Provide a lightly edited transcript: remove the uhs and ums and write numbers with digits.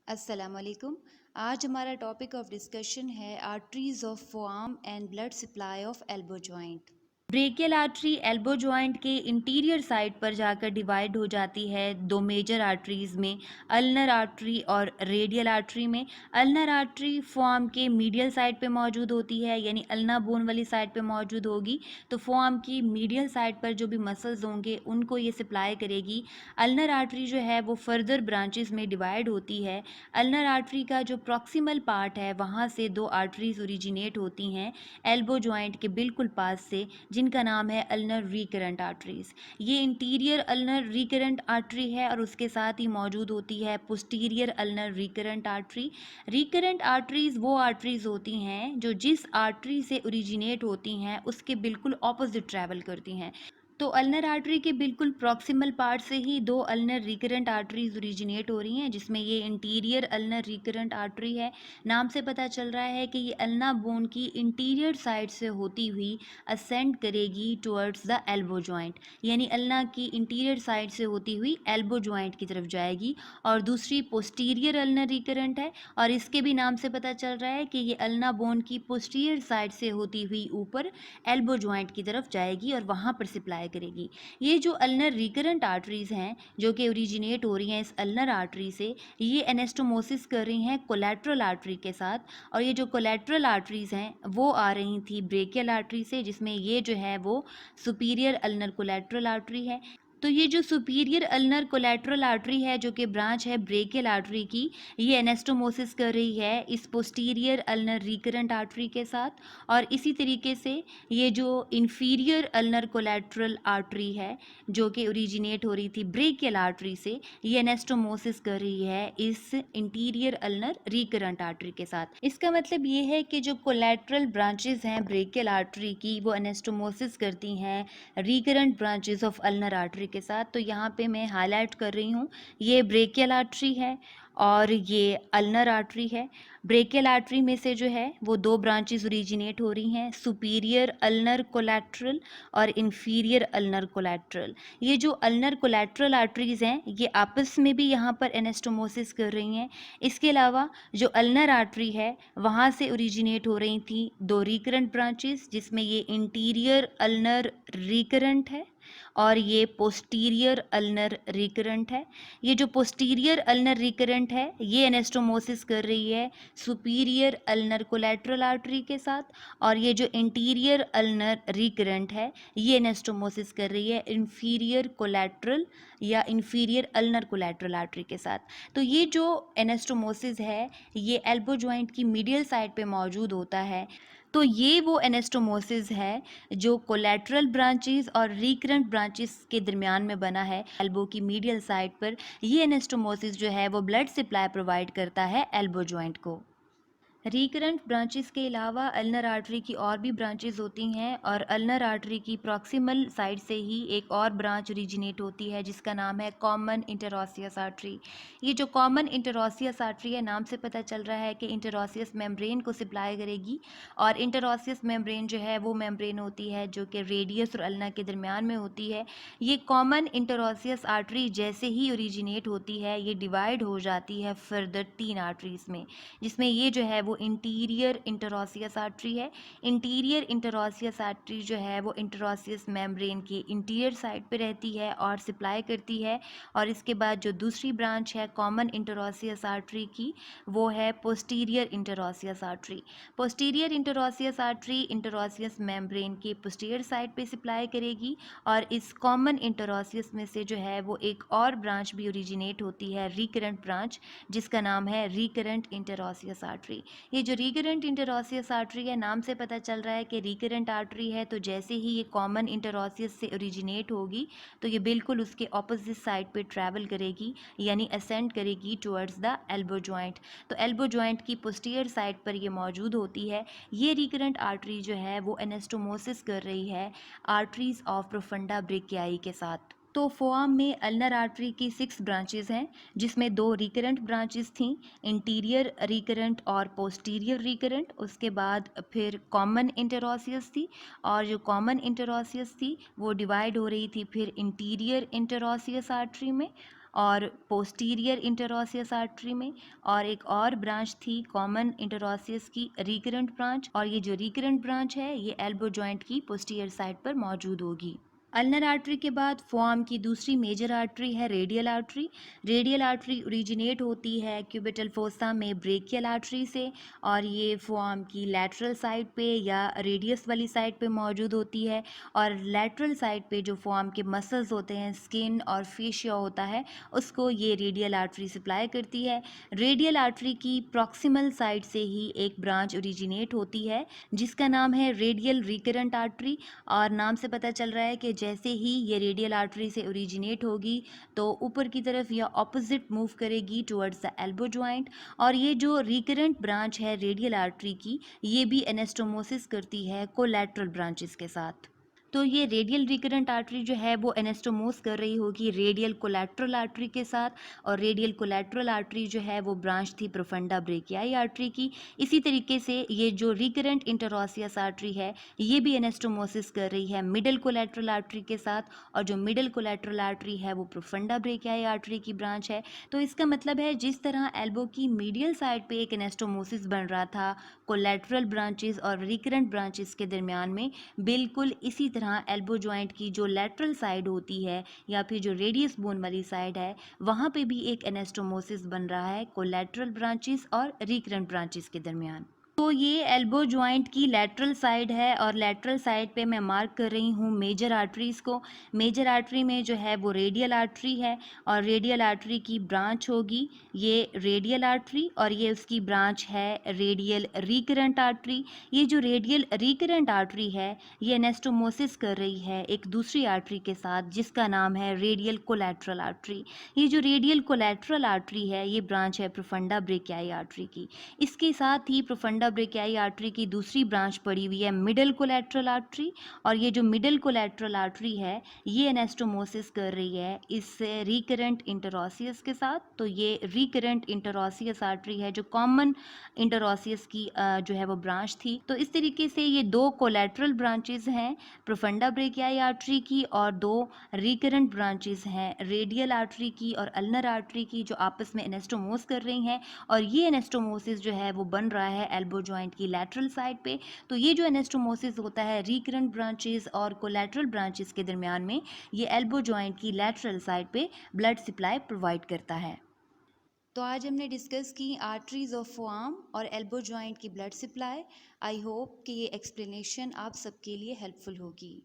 अस्सलाम वालेकुम। आज हमारा टॉपिक ऑफ डिस्कशन है arteries of forearm and blood supply of elbow joint. Brachial artery elbow joint के इंटीरियर साइड पर जाकर डिवाइड हो जाती है दो मेजर आर्टरीज में, अल्नर आर्टरी और रेडियल आर्टरी में। अल्नर आर्टरी फोआर्म के मीडियल साइड पे मौजूद होती है, यानी अल्ना बोन वाली साइड पे मौजूद होगी, तो फोआर्म की मीडियल साइड पर जो भी मसल्स होंगे उनको ये सप्लाई करेगी। अल्नर आर्टरी जो है वो फर्दर ब्रांचेस में डिवाइड होती है। अल्नर आर्टरी का जो प्रॉक्सिमल पार्ट है वहाँ से दो आर्टरीज ओरिजिनेट होती हैं एल्बो जॉइंट के बिल्कुल पास से, जिनका नाम है अल्नर रिकरेंट आर्टरीज। ये इंटीरियर अल्नर रिकरेंट आर्टरी है और उसके साथ ही मौजूद होती है posterior ulnar recurrent artery. Recurrent arteries वो आर्टरीज होती हैं जो जिस आर्टरी से ओरिजिनेट होती हैं उसके बिल्कुल ऑपोजिट ट्रैवल करती हैं। तो अल्नर आर्टरी के बिल्कुल प्रॉक्सिमल पार्ट से ही दो अल्नर रिकरेंट आर्टरीज ओरिजिनेट हो रही हैं, जिसमें ये इंटीरियर अल्नर रिकरेंट आर्टरी है। नाम से पता चल रहा है कि ये अल्ना बोन की इंटीरियर साइड से होती हुई असेंड करेगी टुवर्ड्स द एल्बो जॉइंट, यानी अल्ना की इंटीरियर साइड से होती हुई एल्बो जॉइंट की तरफ जाएगी। और दूसरी पोस्टीरियर अल्नर रिकरेंट है, और इसके भी नाम से पता चल रहा है कि ये अल्ना बोन की पोस्टीरियर साइड से होती हुई ऊपर एल्बो जॉइंट की तरफ जाएगी और वहाँ पर सप्लाई करेगी। ये जो अल्नर रिकरेंट आर्टरीज हैं जो कि ओरिजिनेट हो रही हैं इस अल्नर आर्टरी से, ये एनेस्टोमोसिस कर रही हैं कोलैटरल आर्टरी के साथ। और ये जो कोलैटरल आर्टरीज हैं वो आ रही थी ब्रेकियल आर्टरी से, जिसमें ये जो है वो सुपीरियर अल्नर कोलैटरल आर्टरी है। तो ये जो सुपीरियर अल्नर कोलैटरल आर्टरी है जो कि ब्रांच है ब्रेकियल आर्टरी की, ये एनेस्टोमोसिस कर रही है इस पोस्टीरियर अल्नर रिकरेंट आर्टरी के साथ। और इसी तरीके से ये जो इंफीरियर अल्नर कोलैटरल आर्टरी है जो कि ओरिजिनेट हो रही थी ब्रेकियल आर्टरी से, ये एनेस्टोमोसिस कर रही है इस इंटीरियर अल्नर रिकरेंट आर्टरी के साथ। इसका मतलब ये है कि जो कोलैटरल ब्रांचेस हैं ब्रेकियल आर्टरी की वो एनेस्टोमोसिस करती हैं recurrent branches of ulnar artery के साथ। तो यहाँ पे मैं हाईलाइट कर रही हूँ, ये ब्रेकियल आर्टरी है और ये अल्नर आर्टरी है। ब्रेकियल आर्टरी में से जो है वो दो ब्रांचेस ओरिजिनेट हो रही हैं, सुपीरियर अल्नर कोलैटरल और इंफीरियर अल्नर कोलैटरल। ये जो अल्नर कोलैटरल आर्टरीज हैं ये आपस में भी यहाँ पर एनेस्टोमोसिस कर रही हैं। इसके अलावा जो अल्नर आर्टरी है वहाँ से ओरिजिनेट हो रही थी दो रिकरेंट ब्रांचेस, जिसमें ये इंटीरियर अल्नर रिकरेंट है और ये पोस्टीरियर अल्नर रिकरेंट है। ये जो पोस्टीरियर अल्नर रिकरेंट है ये एनेस्टोमोसिस कर रही है सुपीरियर अल्नर कोलैटरल आर्टरी के साथ, और ये जो इंटीरियर अल्नर रिकरेंट है ये एनेस्टोमोसिस कर रही है इंफीरियर कोलैटरल या इंफीरियर अल्नर कोलैटरल आर्टरी के साथ। तो ये जो एनेस्टोमोसिस है ये एल्बो जॉइंट की मीडियल साइड पे मौजूद होता है। तो ये वो एनेस्टोमोसिस है जो कोलैटरल ब्रांचेस और रिकरेंट ब्रांचेस के दरमियान में बना है एल्बो की मीडियल साइड पर। ये एनेस्टोमोसिस जो है वो ब्लड सप्लाई प्रोवाइड करता है एल्बो जॉइंट को। रिकरेंट ब्रांचेस के अलावा अल्नर आर्टरी की और भी ब्रांचेस होती हैं, और अल्नर आर्टरी की प्रॉक्सिमल साइड से ही एक और ब्रांच ओरिजिनेट होती है जिसका नाम है कॉमन इंटरऑसियस आर्टरी। ये जो कॉमन इंटरऑसियस आर्टरी है, नाम से पता चल रहा है कि इंटरऑसियस मेम्ब्रेन को सप्लाई करेगी। और इंटरऑसियस मेम्ब्रेन जो है वो मेम्ब्रेन होती है जो कि रेडियस और अल्ना के दरमियान में होती है। ये कॉमन इंटरऑसियस आर्टरी जैसे ही ओरिजिनेट होती है ये डिवाइड हो जाती है फर्दर तीन आर्टरीज में, जिसमें ये जो है वो इंटीरियर इंटरऑसियस आर्टरी है। इंटीरियर इंटरऑसियस आर्टरी जो है वो इंटरऑसियस मेम्ब्रेन के इंटीरियर साइड पे रहती है और सप्लाई करती है। और इसके बाद जो दूसरी ब्रांच है कॉमन इंटरऑसियस आर्टरी की, वो है posterior interosseous artery. Posterior interosseous artery interosseous membrane के पोस्टीरियर साइड पे सप्लाई करेगी। और इस कॉमन इंटरऑसियस में से जो है वो एक और ब्रांच भी ओरिजिनेट होती है रिकरेंट ब्रांच, जिसका नाम है रिकरेंट इंटरऑसियस आर्टरी। ये जो रिकरेंट इंटरऑसियस आर्टरी है, नाम से पता चल रहा है कि रिकरेंट आर्टरी है, तो जैसे ही ये कॉमन इंटरऑसियस से ओरिजिनेट होगी तो ये बिल्कुल उसके ऑपोजिट साइड पे ट्रैवल करेगी, यानी असेंड करेगी टुवर्ड्स द एल्बो जॉइंट। तो एल्बो जॉइंट की पोस्टीरियर साइड पर ये मौजूद होती है। ये रिकरेंट आर्टरी जो है वो एनेस्टोमोसिस कर रही है आर्टरीज ऑफ प्रोफंडा ब्रेकियाई के साथ। तो फोआर्म में अल्नर आर्टरी की 6 ब्रांचेस हैं, जिसमें दो रिकरेंट ब्रांचेस थीं, इंटीरियर रिकरेंट और पोस्टीरियर रिकरेंट। उसके बाद फिर कॉमन इंटरऑसियस थी, और जो कॉमन इंटरऑसियस थी वो डिवाइड हो रही थी फिर इंटीरियर इंटरऑसियस आर्टरी में। और पोस्टीरियर इंटरऑसियस आर्टरी में, और एक और ब्रांच थी कॉमन इंटरऑसियस की रिकरेंट ब्रांच, और ये जो रिकरेंट ब्रांच है ये एल्बो जॉइंट की पोस्टीरियर साइड पर मौजूद होगी। अल्नर आर्टरी के बाद फोआर्म की दूसरी मेजर आर्टरी है radial artery. Radial artery originate होती है क्यूबिटल फोसा में ब्रेकियल आर्टरी से, और ये फोआर्म की लैटरल साइड पे या रेडियस वाली साइड पे मौजूद होती है, और लैटरल साइड पे जो फोआर्म के मसल्स होते हैं, स्किन और फेशिया होता है, उसको ये रेडियल आर्टरी सप्लाई करती है। रेडियल आर्टरी की प्रॉक्सिमल साइड से ही एक ब्रांच ओरिजिनेट होती है जिसका नाम है रेडियल रिकरेंट आर्टरी, और नाम से पता चल रहा है कि जैसे ही ये रेडियल आर्टरी से ओरिजिनेट होगी तो ऊपर की तरफ या ऑपोजिट मूव करेगी टुवर्ड्स द एल्बो जॉइंट। और ये जो रिकरेंट ब्रांच है रेडियल आर्टरी की, ये भी एनास्टोमोसिस करती है कोलैटरल ब्रांचेस के साथ। तो ये रेडियल रिकरेंट आर्टरी जो है वो एनास्टोमोस कर रही होगी रेडियल कोलैटरल आर्टरी के साथ, और रेडियल कोलैटरल आर्टरी जो है वो ब्रांच थी प्रोफंडा ब्रेकियाई आर्टरी की। इसी तरीके से ये जो रिकरेंट इंटरऑसियस आर्टरी है ये भी एनास्टोमोसिस कर रही है मिडल कोलैटरल आर्टरी के साथ, और जो मिडल कोलैटरल आर्टरी है वो प्रोफंडा ब्रेकियाई आर्टरी की ब्रांच है। तो इसका मतलब है जिस तरह एल्बो की मीडियल साइड पे एक एनास्टोमोसिस बन रहा था कोलैटरल ब्रांचेस और रिकरेंट ब्रांचेस के दरमियान में, बिल्कुल इसी तरह एल्बो जॉइंट की जो लैटरल साइड होती है या फिर जो रेडियस बोन वाली साइड है, वहाँ पे भी एक एनास्टोमोसिस बन रहा है कोलैटरल ब्रांचेस और रिकरेंट ब्रांचेस के दरमियान। तो ये एल्बो जॉइंट की लैटरल साइड है, और लैटरल साइड पे मैं मार्क कर रही हूँ मेजर आर्टरीज़ को। मेजर आर्टरी में जो है वो रेडियल आर्टरी है, और रेडियल आर्टरी की ब्रांच होगी ये रेडियल आर्टरी, और ये उसकी ब्रांच है रेडियल रिकरेंट आर्टरी। ये जो रेडियल रिकरेंट आर्टरी है ये एनास्टोमोसिस कर रही है एक दूसरी आर्टरी के साथ जिसका नाम है रेडियल कोलैटरल आर्टरी। ये जो रेडियल कोलैटरल आर्टरी है ये ब्रांच है प्रोफंडा ब्रेकियाई आर्टरी की। इसके साथ ही प्रोफंडा ब्रेकियाई आर्टरी की दूसरी ब्रांच पड़ी हुई है मिडल कोलैटरल आर्टरी, और ये जो मिडल कोलैटरल आर्टरी है ये एनास्टोमोसिस कर रही है इस रिकरेंट इंटरऑसियस के साथ। तो ये रिकरेंट इंटरऑसियस आर्टरी है जो कॉमन इंटरऑसियस की जो है वो ब्रांच थी। तो इस तरीके से ये दो कोलैटरल ब्रांचेस हैं प्रोफंडा ब्रेकियाई आर्टरी की, और दो रिकरेंट ब्रांचेस हैं रेडियल आर्टरी की और अल्नर आर्टरी की, जो आपस में एनास्टोमोस कर रही हैं। और ये एनास्टोमोसिस जो है वो बन रहा है एल्बो जॉइंट की लैटरल साइड पे। तो ये जो एनास्टोमोसिस होता है रिकरेंट ब्रांचेस और कोलैटरल ब्रांचेस के दरमियान में, ये एल्बो जॉइंट की लैटरल साइड पे ब्लड सप्लाई प्रोवाइड करता है। तो आज हमने डिस्कस की आर्टरीज ऑफ फोआर्म और एल्बो जॉइंट की ब्लड सप्लाई। आई होप कि ये एक्सप्लेनेशन आप सबके लिए हेल्पफुल होगी।